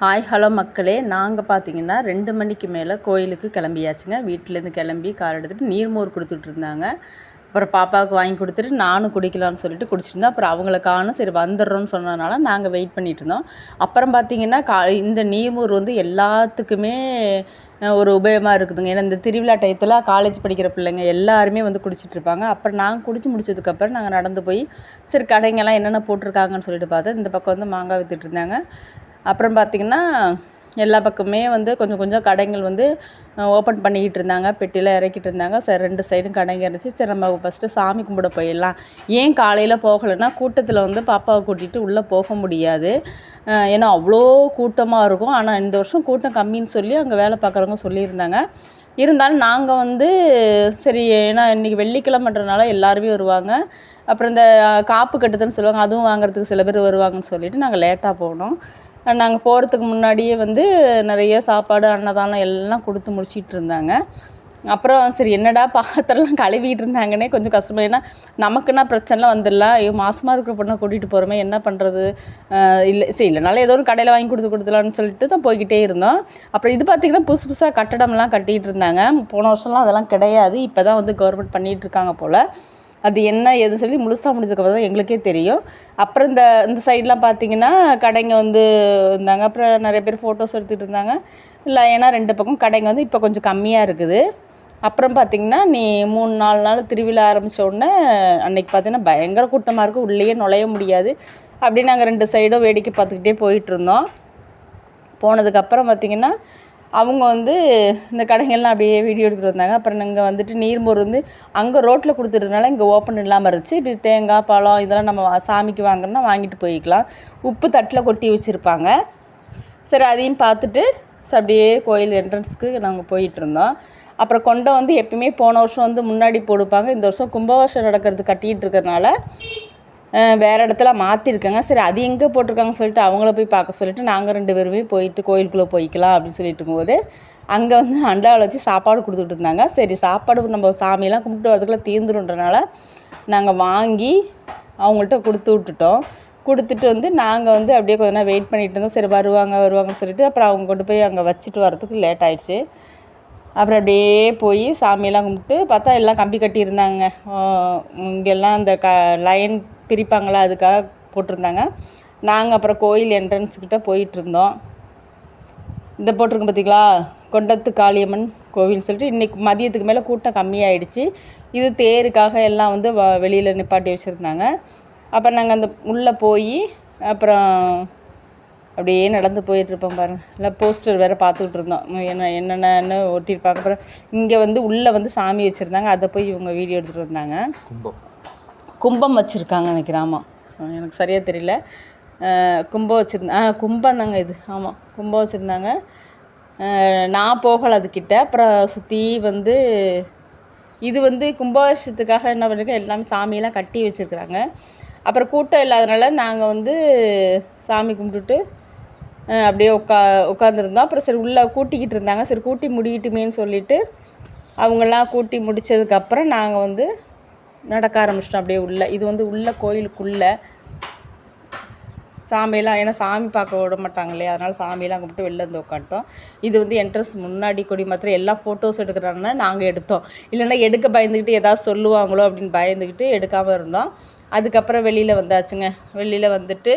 Hi hello மக்களே, நாங்கள் பார்த்தீங்கன்னா 2 மணிக்கு மேலே கோயிலுக்கு கிளம்பியாச்சுங்க. வீட்டிலேருந்து கிளம்பி கார் எடுத்துகிட்டு நீர்மோர் கொடுத்துட்ருந்தாங்க. அப்புறம் பாப்பாவுக்கு வாங்கி கொடுத்துட்டு நானும் குடிக்கலான்னு சொல்லிட்டு குடிச்சிருந்தேன். அப்புறம் அவங்கள காணும், சரி வந்துடுறோன்னு சொன்னதுனால நாங்கள் வெயிட் பண்ணிகிட்டு இருந்தோம். அப்புறம் பார்த்திங்கன்னா இந்த நீர்மோர் வந்து எல்லாத்துக்குமே ஒரு உபயோகமாக இருக்குதுங்க. ஏன்னா இந்த திருவிழா டயத்தில் காலேஜ் படிக்கிற பிள்ளைங்க எல்லாருமே வந்து குடிச்சிட்ருப்பாங்க. அப்புறம் நாங்கள் குடிச்சு முடிச்சதுக்கப்புறம் நாங்கள் நடந்து போய் சரி கடைங்கெல்லாம் என்னென்ன போட்டிருக்காங்கன்னு சொல்லிட்டு பார்த்தா இந்த பக்கம் வந்து மாங்காய் விற்றுட்டு இருந்தாங்க. அப்புறம் பார்த்திங்கன்னா எல்லா பக்கமே வந்து கொஞ்சம் கொஞ்சம் கடைகள் வந்து ஓப்பன் பண்ணிக்கிட்டு இருந்தாங்க, பெட்டியில் இறக்கிட்டு இருந்தாங்க. சரி 2 சைடும் கடைங்க இருந்துச்சு. சரி நம்ம ஃபஸ்ட்டு சாமி கும்பிட போயிடலாம். ஏன் காலையில் போகலைன்னா கூட்டத்தில் வந்து பாப்பாவை கூட்டிகிட்டு உள்ளே போக முடியாது. ஏன்னா அவ்வளோ கூட்டமாக இருக்கும். ஆனால் இந்த வருஷம் கூட்டம் கம்மின்னு சொல்லி அங்கே வேலை பார்க்குறவங்க சொல்லியிருந்தாங்க. இருந்தாலும் நாங்கள் வந்து சரி, ஏன்னா இன்றைக்கி வெள்ளிக்கிழமைன்றனால எல்லாருமே வருவாங்க. அப்புறம் இந்த காப்பு கட்டுதுன்னு சொல்லுவாங்க, அதுவும் வாங்குறதுக்கு சில பேர் வருவாங்கன்னு சொல்லிவிட்டு நாங்கள் லேட்டாக போனோம். நாங்கள் போகிறதுக்கு முன்னாடியே வந்து நிறைய சாப்பாடு அன்னதானம் எல்லாம் கொடுத்து முடிச்சிட்டு இருந்தாங்க. அப்புறம் சரி என்னடா பாத்திரம்லாம் கழுவிட்டு இருந்தாங்கன்னே கொஞ்சம் கஷ்டமாக. ஏன்னா நமக்குன்னா பிரச்சனைலாம் வந்துடலாம். ஐயோ மாதமாக இருக்கிற பொண்ணை கூட்டிகிட்டு போகிறோமே என்ன பண்ணுறது, இல்லை சரி இல்லைனாலும் ஏதோ ஒரு கடையில் வாங்கி கொடுத்துலான்னு சொல்லிட்டு தான் போய்கிட்டே இருந்தோம். அப்புறம் இது பார்த்திங்கன்னா புதுசு புதுசாக கட்டடம்லாம் கட்டிகிட்டு இருந்தாங்க. போன வருஷம்லாம் அதெல்லாம் கிடையாது. இப்போ தான் வந்து கவர்மெண்ட் பண்ணிகிட்டு இருக்காங்க போல். அது என்ன எது சொல்லி முழுசாக முடிஞ்சதுக்கப்புறம் தான் எங்களுக்கே தெரியும். அப்புறம் இந்த சைட்லாம் பார்த்திங்கன்னா கடைங்க வந்து இருந்தாங்க. அப்புறம் நிறைய பேர் ஃபோட்டோஸ் எடுத்துகிட்டு இருந்தாங்க. இல்லை ஏன்னா 2 பக்கம் கடைங்க வந்து இப்போ கொஞ்சம் கம்மியாக இருக்குது. அப்புறம் பார்த்திங்கன்னா 3-4 நாள் திருவிழா ஆரம்பித்த உடனே அன்றைக்கி பார்த்திங்கன்னா பயங்கர கூட்டமாக இருக்குது, உள்ளேயே நுழைய முடியாது. அப்படி நாங்கள் 2 சைடும் வேடிக்கை பார்த்துக்கிட்டே போயிட்டுருந்தோம். போனதுக்கப்புறம் பார்த்திங்கன்னா அவங்க வந்து இந்த கடைகள்லாம் அப்படியே வீடியோ எடுத்துகிட்டு வந்தாங்க. அப்புறம் இங்கே வந்துட்டு நீர்மோர் வந்து அங்கே ரோட்டில் கொடுத்துருந்தனால இங்கே ஓப்பன் இல்லாமல் இருந்துச்சு. இப்படி தேங்காய் பழம் இதெல்லாம் நம்ம சாமிக்கு வாங்கினா வாங்கிட்டு போய்க்கலாம். உப்பு தட்டில் கொட்டி வச்சுருப்பாங்க. சரி அதையும் பார்த்துட்டு அப்படியே கோயில் என்ட்ரன்ஸ்க்கு நாங்கள் போயிட்டுருந்தோம். அப்புறம் கொண்டை வந்து எப்பயுமே போன வருஷம் வந்து முன்னாடி போடுப்பாங்க. இந்த வருஷம் கும்பாபிஷேகம் நடக்கிறது கட்டிகிட்டு இருக்கிறதுனால வேறு இடத்துல மாற்றிருக்காங்க. சரி அது எங்கே போட்டிருக்காங்கன்னு சொல்லிட்டு அவங்கள போய் பார்க்க சொல்லிவிட்டு நாங்கள் 2 பேருமே போயிட்டு கோயிலுக்குள்ளே போய்க்கலாம் அப்படின்னு சொல்லிட்டு இருக்கும்போது அங்கே வந்து அண்டாவில் வச்சு சாப்பாடு கொடுத்துட்டு இருந்தாங்க. சரி சாப்பாடு நம்ம சாமியெல்லாம் கும்பிட்டு அதுக்குள்ளே தீர்ந்துருன்றனால நாங்கள் வாங்கி அவங்கள்ட்ட கொடுத்து விட்டுட்டோம். கொடுத்துட்டு வந்து நாங்கள் வந்து அப்படியே கொஞ்ச நேரம் வெயிட் பண்ணிகிட்டு இருந்தோம். சரி வருவாங்கன்னு சொல்லிட்டு அப்புறம் அவங்க கொண்டு போய் அங்கே வச்சுட்டு வரதுக்கு லேட் ஆகிடுச்சு. அப்புறம் அப்படியே போய் சாமியெல்லாம் கும்பிட்டு பார்த்தா எல்லாம் கம்பி கட்டியிருந்தாங்க. இங்கெல்லாம் அந்த லைன் பிரிப்பாங்களா அதுக்காக போட்டிருந்தாங்க. நாங்கள் அப்புறம் கோயில் என்ட்ரன்ஸ்கிட்ட போயிட்டுருந்தோம். இந்த போட்டிருக்கு பார்த்திங்களா, கொண்டத்து காளியம்மன் கோவில்னு சொல்லிட்டு இன்றைக்கி மதியத்துக்கு மேலே கூட்டம் கம்மியாயிடுச்சு. இது தேருக்காக எல்லாம் வந்து வெளியில் நிப்பாட்டி வச்சுருந்தாங்க. அப்புறம் நாங்கள் அந்த உள்ளே போய் அப்புறம் அப்படியே நடந்து போயிட்டுருப்போம் பாருங்கள். இல்லை போஸ்டர் வேறு பார்த்துக்கிட்டு இருந்தோம், என்னென்னு ஒட்டியிருப்பாங்க. அப்புறம் இங்கே வந்து உள்ளே வந்து சாமி வச்சுருந்தாங்க, அதை போய் இவங்க வீடியோ எடுத்துகிட்டு வந்தாங்க. கும்பம் வச்சுருக்காங்க நினைக்கிறேன். ஆமாம், எனக்கு சரியாக தெரியல. கும்பம் வச்சுருந்தேன், கும்பம் தாங்க இது. ஆமாம், கும்பம் வச்சுருந்தாங்க. நான் போகலை அதுக்கிட்ட. அப்புறம் சுற்றி வந்து இது வந்து கும்பாபிஷேகத்துக்காக என்ன பண்ணியிருக்கேன், எல்லாமே சாமியெல்லாம் கட்டி வச்சுருக்குறாங்க. அப்புறம் கூட்டம் இல்லாதனால நாங்கள் வந்து சாமி கும்பிட்டுட்டு அப்படியே உட்காந்துருந்தோம். அப்புறம் சரி உள்ளே கூட்டிக்கிட்டு இருந்தாங்க. சரி கூட்டி முடிக்கிட்டுமேன்னு சொல்லிவிட்டு அவங்களாம் கூட்டி முடித்ததுக்கப்புறம் நாங்கள் வந்து நடக்க ஆரம்பிச்சிட்டோம் அப்படியே உள்ளே. இது வந்து உள்ளே கோயிலுக்குள்ளே சாமியெல்லாம், ஏன்னா சாமி பார்க்க விட மாட்டாங்க இல்லையா, அதனால் சாமியெல்லாம் கும்பிட்டு வெளில வந்து உட்காந்துட்டோம். இது வந்து என்ட்ரன்ஸ் முன்னாடி கொடி மாத்திரம் எல்லாம் ஃபோட்டோஸ் எடுக்கிறாங்கன்னா நாங்கள் எடுத்தோம். இல்லைன்னா எடுக்க பயந்துக்கிட்டு ஏதாவது சொல்லுவாங்களோ அப்படின்னு பயந்துக்கிட்டு எடுக்காமல் இருந்தோம். அதுக்கப்புறம் வெளியில் வந்தாச்சுங்க. வெளியில் வந்துட்டு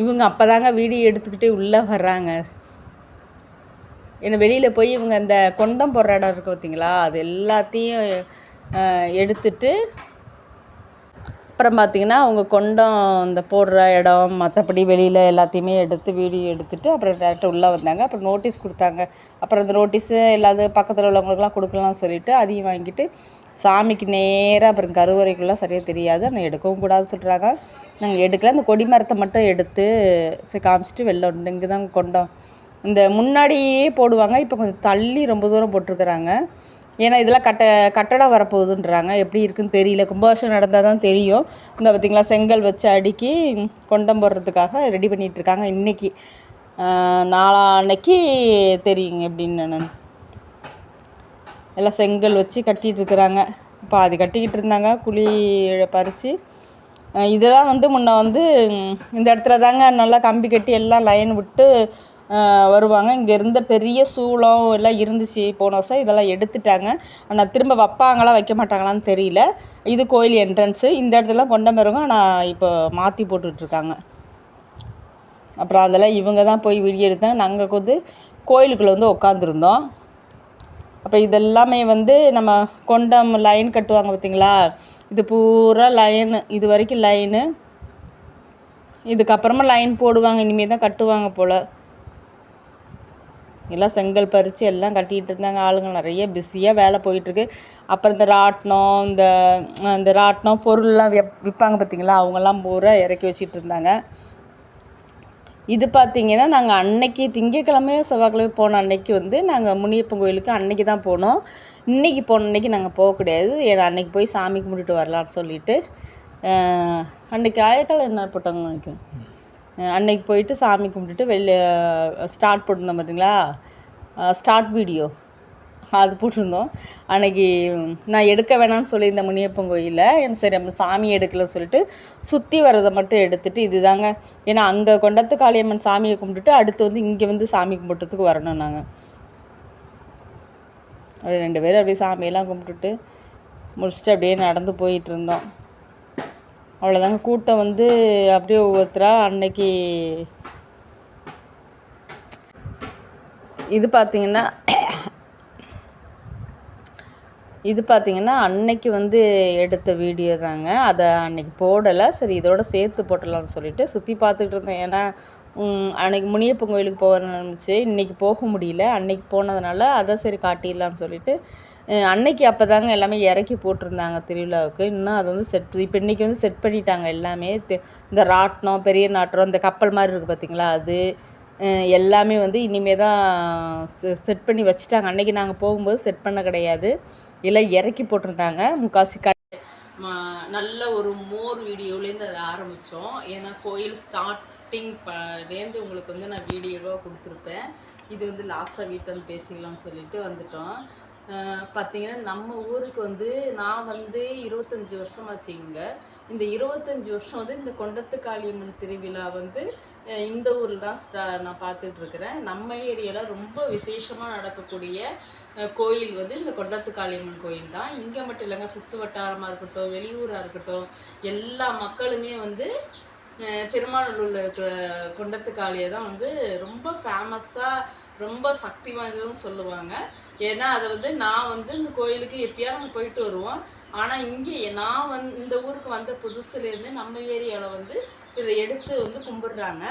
இவங்க அப்போ தாங்க வீடியோ எடுத்துக்கிட்டே உள்ளே வர்றாங்க. ஏன்னா வெளியில் போய் இவங்க அந்த கொண்டம் போடுற இடம் இருக்குது பார்த்திங்களா, அது எல்லாத்தையும் எடுத்துட்டு அப்புறம் பார்த்திங்கன்னா அவங்க கொண்டம் இந்த போடுற இடம் மற்றபடி வெளியில் எல்லாத்தையுமே எடுத்து வீடியோ எடுத்துகிட்டு அப்புறம் டேரக்டாக உள்ளே வந்தாங்க. அப்புறம் நோட்டீஸ் கொடுத்தாங்க. அப்புறம் அந்த நோட்டீஸு எல்லாத்தையும் பக்கத்தில் உள்ளவங்களுக்குலாம் கொடுக்கலாம்னு சொல்லிவிட்டு அதையும் வாங்கிட்டு சாமிக்கு நேராக அப்புறம் கருவறைக்குள்ளே சரியாக தெரியாது, ஆனால் எடுக்கவும் கூடாதுன்னு சொல்கிறாங்க. நாங்கள் எடுக்கல. அந்த கொடி மரத்தை மட்டும் எடுத்து சரி காமிச்சிட்டு வெளில வந்து இங்கே தான் கொண்டம் இந்த முன்னாடியே போடுவாங்க. இப்போ கொஞ்சம் தள்ளி ரொம்ப தூரம் போட்டிருக்கிறாங்க. ஏன்னா இதெல்லாம் கட்டடம் வரப்போகுதுன்றாங்க. எப்படி இருக்குதுன்னு தெரியல. கும்பாபிஷேகம் நடந்தால் தான் தெரியும். இந்த பார்த்திங்களா செங்கல் வச்சு அடுக்கி கொண்டம் போடுறதுக்காக ரெடி பண்ணிகிட்ருக்காங்க. இன்றைக்கி நாளான்னைக்கு தெரியுங்க எப்படின்னு. நான் எல்லாம் செங்கல் வச்சு கட்டிகிட்ருக்குறாங்க. பாதி கட்டிக்கிட்டு இருந்தாங்க, குழி பறித்து இதெல்லாம் வந்து முன்ன வந்து இந்த இடத்துல தாங்க நல்லா கம்பி கட்டி எல்லாம் லைன் விட்டு வருவாங்க. இங்கே இருந்த பெரிய சூளம் எல்லாம் இருந்துச்சு போன வருஷம், இதெல்லாம் எடுத்துட்டாங்க. ஆனால் திரும்ப வைப்பாங்களா வைக்க மாட்டாங்களான்னு தெரியல. இது கோயில் என்ட்ரன்ஸு. இந்த இடத்துல கொண்டமருங்க, ஆனால் இப்போ மாற்றி போட்டுட்ருக்காங்க. அப்புறம் அதெல்லாம் இவங்க தான் போய் வீடியோ எடுத்தாங்க. நாங்கள் வந்து கோயிலுக்குள்ளே வந்து உட்காந்துருந்தோம். அப்போ இதெல்லாமே வந்து நம்ம கொண்டம் லைன் கட்டுவாங்க பார்த்திங்களா, இது பூரா லைனு, இது வரைக்கும் லைனு. இதுக்கப்புறமா லைன் போடுவாங்க, இனிமேல் தான் கட்டுவாங்க போல். எல்லாம் செங்கல் பறித்து எல்லாம் கட்டிகிட்டு இருந்தாங்க. ஆளுங்க நிறைய பிஸியாக வேலை போயிட்டுருக்கு. அப்புறம் இந்த ராட்டினம் பொருள்லாம் விற்பாங்க பார்த்திங்களா, அவங்கெல்லாம் பூரா இறக்கி வச்சிட்டு இருந்தாங்க. இது பார்த்திங்கன்னா நாங்கள் அன்னைக்கு திங்கக்கிழமையோ செவ்வாய்க்கிழமை போன அன்னைக்கு வந்து நாங்கள் முனியப்பன் கோயிலுக்கு அன்னைக்கு தான் போனோம். இன்றைக்கி போன அன்றைக்கி நாங்கள் போக கிடையாது. ஏன்னா அன்றைக்கி போய் சாமி கும்பிட்டுட்டு வரலான்னு சொல்லிவிட்டு அன்றைக்கி ஆயக்காலம் என்ன போட்டாங்க நினைக்கிறேன். அன்றைக்கி போயிட்டு சாமி கும்பிட்டுட்டு வெளில ஸ்டார்ட் போட்டிருந்தோம் பார்த்தீங்களா, ஸ்டார்ட் வீடியோ அது போட்டிருந்தோம். அன்றைக்கி நான் எடுக்க வேணான்னு சொல்லியிருந்தேன் முனியப்பன் கோயிலில். எனக்கு சரி நம்ம சாமி எடுக்கலன்னு சொல்லிட்டு சுற்றி வரதை மட்டும் எடுத்துகிட்டு இதுதாங்க. ஏன்னா அங்கே கொண்டத்து காளியம்மன் சாமியை கும்பிட்டுட்டு அடுத்து வந்து இங்கே வந்து சாமி கும்பிட்றதுக்கு வரணும். நாங்கள் அப்படியே 2 பேரும் அப்படியே சாமியெல்லாம் கும்பிட்டுட்டு முடிச்சுட்டு அப்படியே நடந்து போயிட்டு இருந்தோம். அவ்வளோதாங்க. கூட்டம் வந்து அப்படியே ஒவ்வொருத்தராக அன்னைக்கு இது பார்த்திங்கன்னா அன்னைக்கு வந்து எடுத்த வீடியோ தாங்க. அதை அன்றைக்கி போடலை. சரி இதோட சேர்த்து போட்டலாம்னு சொல்லிவிட்டு சுற்றி பார்த்துக்கிட்டு இருந்தேன். ஏன்னா அன்றைக்கி முனியப்பன் கோயிலுக்கு போக நினச்சி இன்றைக்கி போக முடியல. அன்றைக்கி போனதுனால அதை சரி காட்டிடலான்னு சொல்லிவிட்டு அன்னைக்கு அப்போ தாங்க எல்லாமே இறக்கி போட்டிருந்தாங்க திருவிழாவுக்கு. இன்னும் அதை வந்து இப்போ இன்றைக்கி வந்து செட் பண்ணிட்டாங்க எல்லாமே. இந்த ராட்டினம், பெரிய நாட்டினம், இந்த கப்பல் மாதிரி இருக்குது பார்த்திங்களா, அது எல்லாமே வந்து இனிமே தான் செட் பண்ணி வச்சுட்டாங்க. அன்றைக்கி நாங்கள் போகும்போது செட் பண்ண கிடையாது, எல்லாம் இறக்கி போட்டிருந்தாங்க. முக்காசி நல்ல ஒரு மோர் வீடியோலேருந்து அதை ஆரம்பித்தோம். ஏன்னா கோயில் ஸ்டார்டிங்லேருந்து உங்களுக்கு வந்து நான் வீடியோவாக கொடுத்துருப்பேன். இது வந்து லாஸ்ட்டாக வீட்டில் வந்து பேசிக்கலாம்னு சொல்லிட்டு வந்துட்டோம். பார்த்திங்கன்னா நம்ம ஊருக்கு வந்து நான் வந்து 25 வருஷமாச்சு இங்கே. இந்த 25 வருஷம் வந்து இந்த கொண்டத்து காளியம்மன் திருவிழா வந்து இந்த ஊரில் தான் நான் பார்த்துட்ருக்குறேன். நம்ம ஏரியாவில் ரொம்ப விசேஷமாக நடக்கக்கூடிய கோயில் வந்து இந்த கொண்டத்து காளியம்மன் கோயில் தான். இங்கே மட்டும் இல்லைங்க, சுற்று வட்டாரமாக இருக்கட்டும், வெளியூராக இருக்கட்டும், எல்லா மக்களுமே வந்து பெருமாநல்லூரில் இருக்கிற கொண்டத்து காளியை தான் வந்து ரொம்ப ஃபேமஸாக, ரொம்ப சக்தி வாய்ந்ததும் சொல்லுவாங்க. ஏன்னா அதை வந்து நான் வந்து இந்த கோயிலுக்கு எப்பயாவது நம்ம போயிட்டு வருவோம். ஆனால் இங்கே நான் இந்த ஊருக்கு வந்த புதுசுலேருந்து நம்ம ஏரியாவில் வந்து இதை எடுத்து வந்து கும்பிட்றாங்க.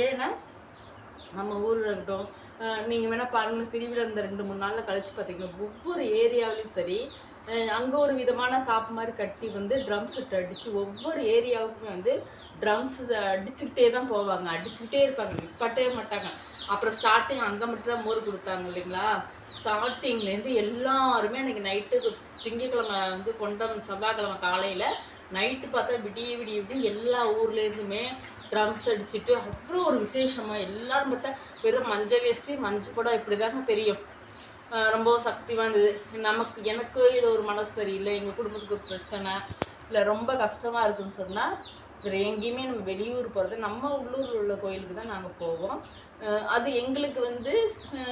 ஏன்னா நம்ம ஊரில் இருக்கட்டும், நீங்கள் வேணால் பாருங்கள், திருவிழா இந்த 2-3 நாளில் கழித்து பார்த்திங்கன்னா ஒவ்வொரு ஏரியாவிலையும் சரி, அங்கே ஒரு விதமான காப்பு மாதிரி கட்டி வந்து ட்ரம் செட் அடித்து ஒவ்வொரு ஏரியாவுக்குமே வந்து ட்ரம்ஸ் அடிச்சுக்கிட்டே தான் போவாங்க, அடிச்சுக்கிட்டே இருப்பாங்க, நிப்பாட்டவே மாட்டாங்க. அப்புறம் ஸ்டார்டிங் அங்கே மட்டும் தான் மோர் கொடுத்தாங்க இல்லைங்களா, ஸ்டார்டிங்லேருந்து எல்லாருமே அன்றைக்கி நைட்டு திங்கக்கிழமை வந்து கொண்டம் செவ்வாய்க்கிழமை காலையில் நைட்டு பார்த்தா விடிய எல்லா ஊர்லேருந்துமே ட்ரம்ஸ் அடிச்சுட்டு அவ்வளோ ஒரு விசேஷமாக எல்லோரும் பார்த்தா வெறும் மஞ்சள் வேஷ்டி மஞ்சள் கூட இப்படி தாங்க தெரியும். ரொம்ப சக்தி வாய்ந்தது. எனக்கு இது ஒரு மனசு சரியில்லை, எங்கள் குடும்பத்துக்கு ஒரு பிரச்சனை இல்லை, ரொம்ப கஷ்டமாக இருக்குதுன்னு சொன்னால் வேறு எங்கேயுமே நம்ம வெளியூர் போகிறது, நம்ம உள்ளூரில் உள்ள கோயிலுக்கு தான் நாங்கள் போவோம். அது எங்களுக்கு வந்து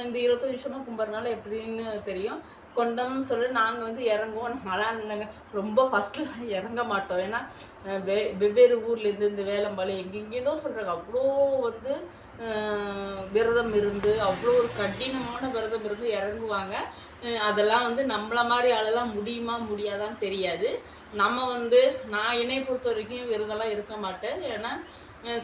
இந்த 20 வருஷமாக கும்பிட்றதுனால எப்படின்னு தெரியும். கொண்டம்னு சொல்லி நாங்கள் வந்து இறங்குவோம். நாங்களாம் இல்லைங்க, ரொம்ப ஃபஸ்ட்டில் இறங்க மாட்டோம். ஏன்னா வெவ்வேறு ஊர்லேருந்து இந்த வேலம்பாளி எங்கெங்கேருந்தோ சொல்கிறாங்க, அவ்வளோ வந்து விரதம் இருந்து, அவ்வளோ ஒரு கடினமான விரதம் இருந்து இறங்குவாங்க. அதெல்லாம் வந்து நம்மள மாதிரி ஆளெல்லாம் முடியுமா முடியாதான்னு தெரியாது. நம்ம வந்து நான் என்னை பொறுத்த வரைக்கும் விரதம்லாம் இருக்க மாட்டேன். ஏன்னா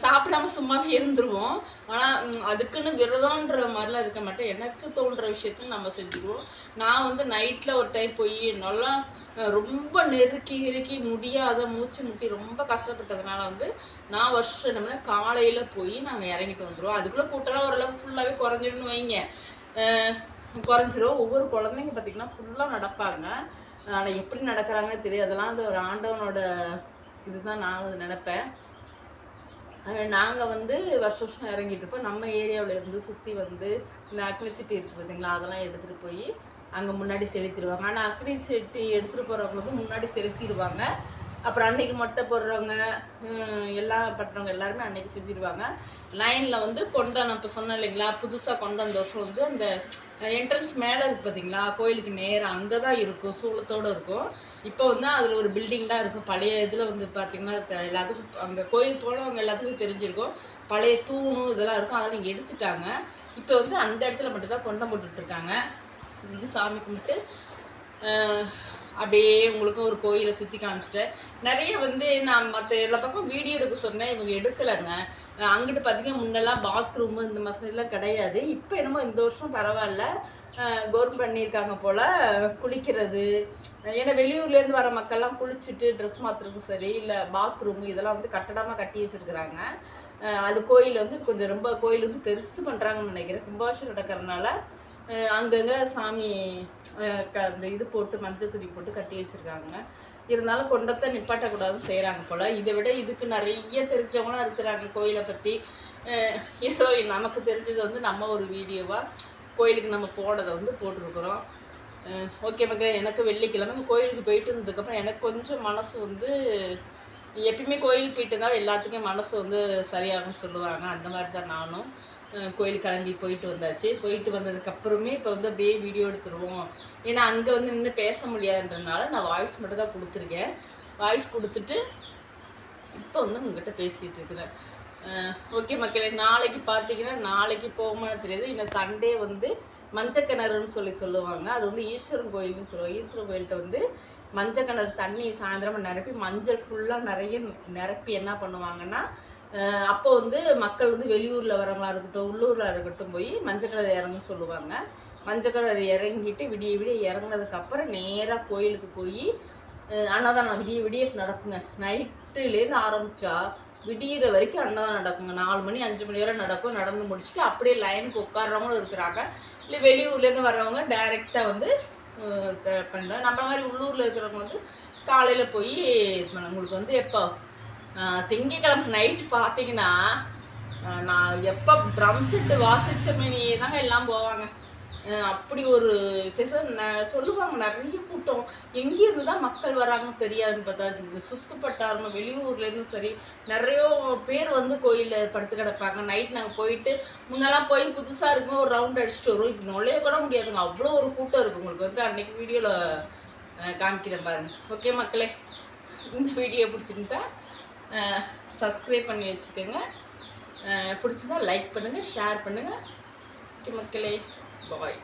சாப்பிடாம சும்மாவே இருந்துருவோம். ஆனால் அதுக்குன்னு விரதம்ன்ற மாதிரிலாம் இருக்க மாட்டேன். எனக்கு தோன்ற விஷயத்த நம்ம செஞ்சுக்குவோம். நான் வந்து நைட்டில் ஒரு டைம் போய் நல்லா ரொம்ப நெருக்கி முடியாத மூச்சு முட்டி ரொம்ப கஷ்டப்பட்டதுனால வந்து நான் வருஷம் என்னம்னா காலையில் போய் நாங்கள் இறங்கிட்டு வந்துடுவோம். அதுக்குள்ளே கூட்டம்லாம் ஓரளவுக்கு ஃபுல்லாகவே குறைஞ்சிடுன்னு வைங்க, குறைஞ்சிரும். ஒவ்வொரு குழந்தைங்க பார்த்திங்கன்னா ஃபுல்லாக நடப்பாங்க. ஆனால் எப்படி நடக்கிறாங்கன்னு தெரியும். அதெல்லாம் அந்த ஒரு ஆண்டவனோட இதுதான் நான் நினைப்பேன். நாங்கள் வந்து வருஷம் இறங்கிட்டு இருப்போம். நம்ம ஏரியாவில் இருந்து சுற்றி வந்து இந்த அக்னி சட்டி இருக்குது பார்த்தீங்களா, அதெல்லாம் எடுத்துகிட்டு போய் அங்கே முன்னாடி செலுத்திடுவாங்க. ஆனால் அக்னி சட்டி எடுத்துகிட்டு போகிறவங்களுக்கு முன்னாடி செலுத்திடுவாங்க. அப்புறம் அன்னைக்கு மொட்டை போடுறவங்க எல்லாம் பண்ணுறவங்க எல்லாருமே அன்னைக்கு செஞ்சுருவாங்க. லைனில் வந்து கொண்டம் நான் இப்போ சொன்னேன் இல்லைங்களா, புதுசாக கொண்டம் அந்த வருஷம் வந்து அந்த என்ட்ரன்ஸ் மேலே இருக்குது பார்த்தீங்களா, கோயிலுக்கு நேராக அங்கே தான் இருக்கும், சூளத்தோடு இருக்கும். இப்போ வந்து அதில் ஒரு பில்டிங் தான் இருக்கும். பழைய இதில் வந்து பார்த்திங்கன்னா எல்லாத்துக்கும் அங்கே கோயில் போனவங்க எல்லாத்துக்கும் தெரிஞ்சிருக்கும். பழைய தூணு இதெல்லாம் இருக்கும், அதெல்லாம் இங்கே எடுத்துட்டாங்க. இப்போ வந்து அந்த இடத்துல மட்டும்தான் கொண்டம் போட்டுட்ருக்காங்க. வந்து சாமி கும்பிட்டு அப்படியே உங்களுக்கும் ஒரு கோயிலை சுற்றி காமிச்சிட்டேன். நிறைய வந்து நான் மற்ற எல்லா பக்கம் வீடியோ எடுக்க சொன்னேன், இவங்க எடுக்கலைங்க. அங்கிட்டு பார்த்தீங்கன்னா முன்னெல்லாம் பாத்ரூமு இந்த மாதிரிலாம் கிடையாது. இப்போ என்னமோ இந்த வருஷம் பரவாயில்ல, கவர்மெண்ட் பண்ணியிருக்காங்க போல் குளிக்கிறது. ஏன்னா வெளியூர்லேருந்து வர மக்கள்லாம் குளிச்சுட்டு ட்ரெஸ் மாற்றுறதுக்கும் சரி, இல்லை பாத்ரூமு இதெல்லாம் வந்து கட்டடமாக கட்டி வச்சுருக்குறாங்க. அது கோயில் வந்து கொஞ்சம் ரொம்ப கோயில் வந்து பெருசு பண்ணுறாங்கன்னு நினைக்கிறேன். கும்பாபிஷேகம் நடக்கிறதுனால அங்கங்கே சாமி அந்த இது போட்டு மஞ்சள் துணி போட்டு கட்டி வச்சுருக்காங்க. இருந்தாலும் கொண்டத்தை நிப்பாட்டக்கூடாதுன்னு செய்கிறாங்க போல். இதை விட இதுக்கு நிறைய தெரிஞ்சவங்களாம் இருக்கிறாங்க கோயிலை பற்றி. ஸோ நமக்கு தெரிஞ்சது வந்து நம்ம ஒரு வீடியோவாக கோயிலுக்கு நம்ம போனதை வந்து போட்டிருக்கிறோம். ஓகே மக்களே, எனக்கு வெள்ளிக்கிழமை கோயிலுக்கு போயிட்டு இருந்ததுக்கப்புறம் எனக்கு கொஞ்சம் மனசு வந்து எப்பயுமே கோயிலுக்கு போயிட்டு இருந்தால் எல்லாத்துக்கும் மனசு வந்து சரியாகும்னு சொல்லுவாங்க. அந்த மாதிரி தான் நானும் கோயில் கிளம்பி போயிட்டு வந்தாச்சு. போயிட்டு வந்ததுக்கப்புறமே இப்போ வந்து அப்படியே வீடியோ எடுத்துருவோம். ஏன்னா அங்கே வந்து நின்று பேச முடியாதுன்றதுனால நான் வாய்ஸ் மட்டும் தான் கொடுத்துருக்கேன். வாய்ஸ் கொடுத்துட்டு இப்போ வந்து உங்கள்கிட்ட பேசிகிட்டு இருக்கிறேன். ஓகே மக்களே, நாளைக்கு பார்த்தீங்கன்னா நாளைக்கு போகுமான்னு தெரியாது. இந்த சண்டே வந்து மஞ்சக்கிணறுன்னு சொல்லுவாங்க. அது வந்து ஈஸ்வரன் கோயில்னு சொல்லுவாங்க. ஈஸ்வரன் கோயில்கிட்ட வந்து மஞ்சக்கிணறு தண்ணி சாயந்தரமாக நிரப்பி மஞ்சள் ஃபுல்லாக நிறைய நிரப்பி என்ன பண்ணுவாங்கன்னா, அப்போ வந்து மக்கள் வந்து வெளியூரில் வரவங்களா இருக்கட்டும் உள்ளூரில் இருக்கட்டும் போய் மஞ்சக்கிணறு இறங்குன்னு சொல்லுவாங்க. மஞ்சக்கிணறு இறங்கிட்டு விடிய விடிய இறங்கினதுக்கப்புறம் நேராக கோயிலுக்கு போய் அன்னதானம் விடிய நடக்குங்க. நைட்டுலேருந்து ஆரம்பித்தா விடியிற வரைக்கும் அன்னதானம் நடக்குங்க. 4 மணி 5 மணி வரை நடக்கும். நடந்து முடிச்சுட்டு அப்படியே லைனுக்கு உட்கார்றவங்களும் இருக்கிறாங்க. இல்லை வெளியூர்லேருந்து வர்றவங்க டைரெக்டாக வந்து பண்ணுறோம். நம்ம மாதிரி உள்ளூரில் இருக்கிறவங்க வந்து காலையில் போய் உங்களுக்கு வந்து எப்போ திங்கக்கிழமை நைட்டு பார்த்தீங்கன்னா நான் எப்போ ட்ரம் செட்டு வாசித்த மணியே தாங்க எல்லாம் போவாங்க. அப்படி ஒரு விசேஷம் சொல்லுவாங்க. நிறைய கூட்டம் எங்கேருந்து தான் மக்கள் வராங்கன்னு தெரியாதுன்னு பார்த்தா இந்த சுற்றுப்பட்டாருங்க வெளியூர்லேருந்து சரி நிறைய பேர் வந்து கோயிலில் படுத்து கிடப்பாங்க. நைட் நாங்கள் போயிட்டு முன்னெல்லாம் போய் புதுசாக இருக்கும் ஒரு ரவுண்ட் அடிச்சுட்டு வரும். இப்போ நுழைய கூட முடியாதுங்க, அவ்வளோ ஒரு கூட்டம் இருக்குது. உங்களுக்கு வந்து அன்றைக்கி வீடியோவில் காமிக்கிறேன் பாருங்கள். ஓகே மக்களே, இந்த வீடியோ பிடிச்சிருந்தா சப்ஸ்கிரைப் பண்ணி வச்சுக்கோங்க. பிடிச்சிருந்தா லைக் பண்ணுங்கள், ஷேர் பண்ணுங்கள். ஓகே மக்களே, பாய்.